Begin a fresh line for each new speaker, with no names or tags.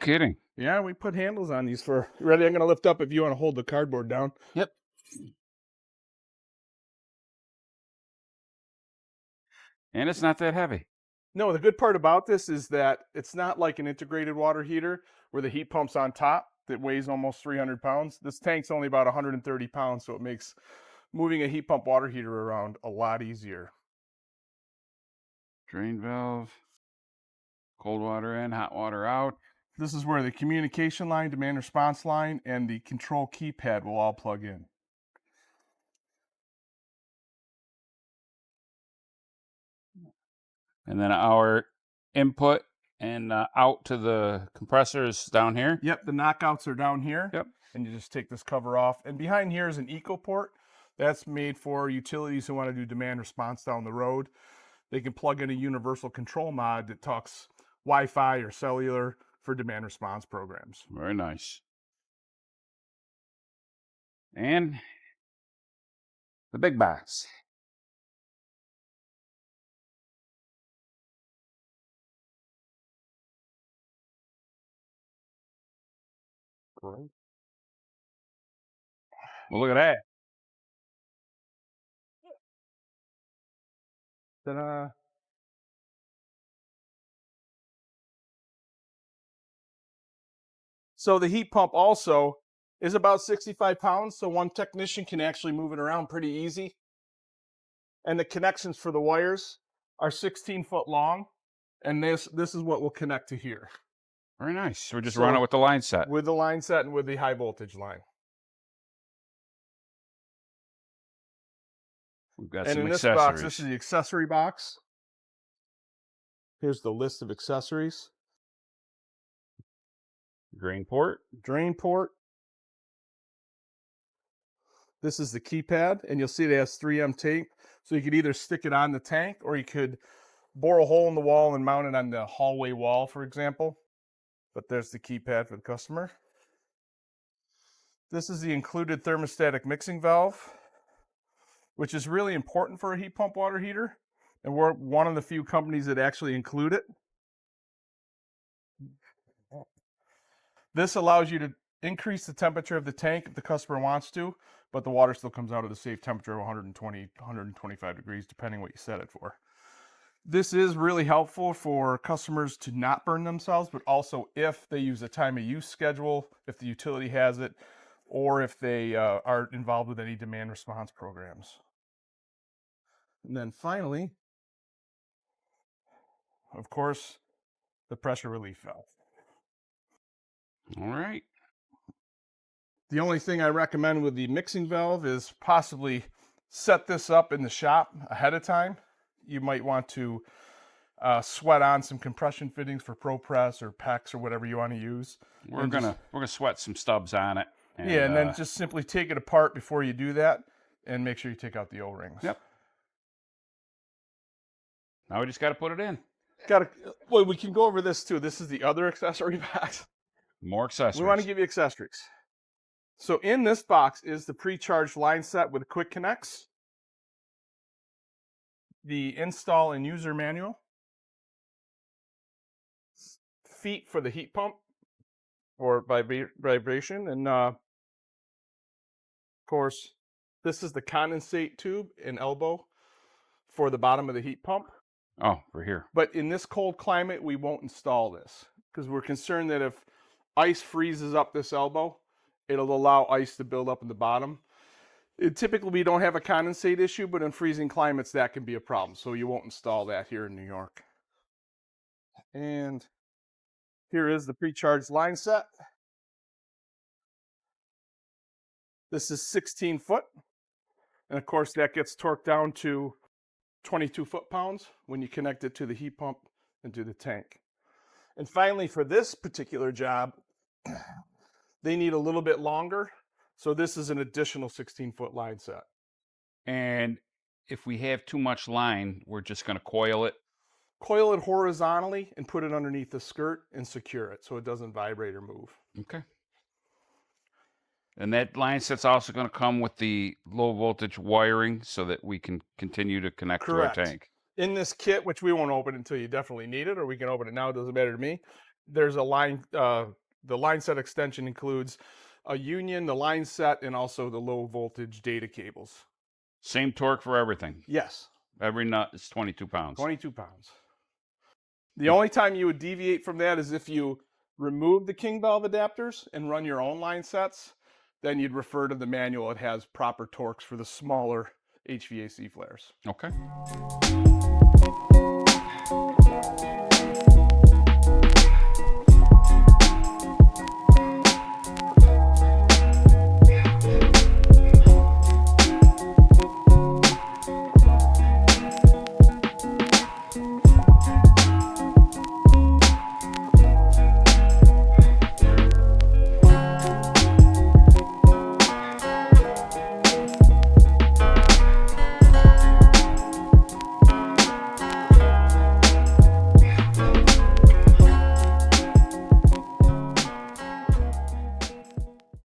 kidding.
Yeah, we put handles on these for... Ready? I'm going to lift up if you want to hold the cardboard down.
Yep. And it's not that heavy.
No, the good part about this is that it's not like an integrated water heater where the heat pump's on top that weighs almost 300 pounds. This tank's only about 130 pounds, so it makes moving a heat pump water heater around a lot easier.
Drain valve, cold water in, hot water out.
This is where the communication line, demand response line, and the control keypad will all plug in.
And then our input and out to the compressors down here.
Yep, the knockouts are down here.
Yep.
And you just take this cover off. And behind here is an eco port. That's made for utilities who want to do demand response down the road. They can plug in a universal control mod that talks Wi-Fi or cellular for demand response programs.
Very nice. And the big box.
Great.
Well, look at that.
Ta-da. So the heat pump also is about 65 pounds, so one technician can actually move it around pretty easy. And the connections for the wires are 16-foot long, and this is what will connect to here.
Very nice. So we just run it with the line set.
With the line set and with the high voltage line.
We've got
And
some
in
accessories.
this box, this is the accessory box. Here's the list of accessories.
Drain port.
Drain port. This is the keypad, and you'll see it has 3M tape. So you could either stick it on the tank, or you could bore a hole in the wall and mount it on the hallway wall, for example. But there's the keypad for the customer. This is the included thermostatic mixing valve, which is really important for a heat pump water heater. And we're one of the few companies that actually include it. This allows you to increase the temperature of the tank if the customer wants to, but the water still comes out at a safe temperature of 120, 125 degrees, depending what you set it for. This is really helpful for customers to not burn themselves, but also if they use a time of use schedule, if the utility has it, or if they are involved with any demand response programs. And then finally, of course, the pressure relief valve.
All right.
The only thing I recommend with the mixing valve is possibly set this up in the shop ahead of time. You might want to sweat on some compression fittings for ProPress or PEX or whatever you want to use.
We're gonna sweat some stubs on it.
And then just simply take it apart before you do that, and make sure you take out the O-rings.
Yep. Now we just got to put it in.
Well, we can go over this too. This is the other accessory box.
More accessories.
We want to give you accessories. So in this box is the pre-charged line set with quick connects, the install and user manual, feet for the heat pump or vibration, and of course, this is the condensate tube and elbow for the bottom of the heat pump.
Oh, we're here.
But in this cold climate, we won't install this because we're concerned that if ice freezes up this elbow, it'll allow ice to build up in the bottom. Typically, we don't have a condensate issue, but in freezing climates, that can be a problem. So you won't install that here in New York. And here is the pre-charged line set. This is 16 foot. And of course, that gets torqued down to 22 foot-pounds when you connect it to the heat pump and to the tank. And finally, for this particular job, they need a little bit longer. So this is an additional 16-foot line set.
And if we have too much line, we're just going to coil it.
Coil it horizontally and put it underneath the skirt and secure it so it doesn't vibrate or move.
Okay. And that line set's also going to come with the low voltage wiring so that we can continue to connect to our tank.
In this kit, which we won't open until you definitely need it, or we can open it now, it doesn't matter to me. there's a line. The line set extension includes a union, the line set, and also the low voltage data cables.
Same torque for everything.
Yes,
Every nut is 22 pounds.
22 pounds. The only time you would deviate from that is if you remove the king valve adapters and run your own line sets. Then you'd refer to the manual. It has proper torques for the smaller HVAC flares.
Okay.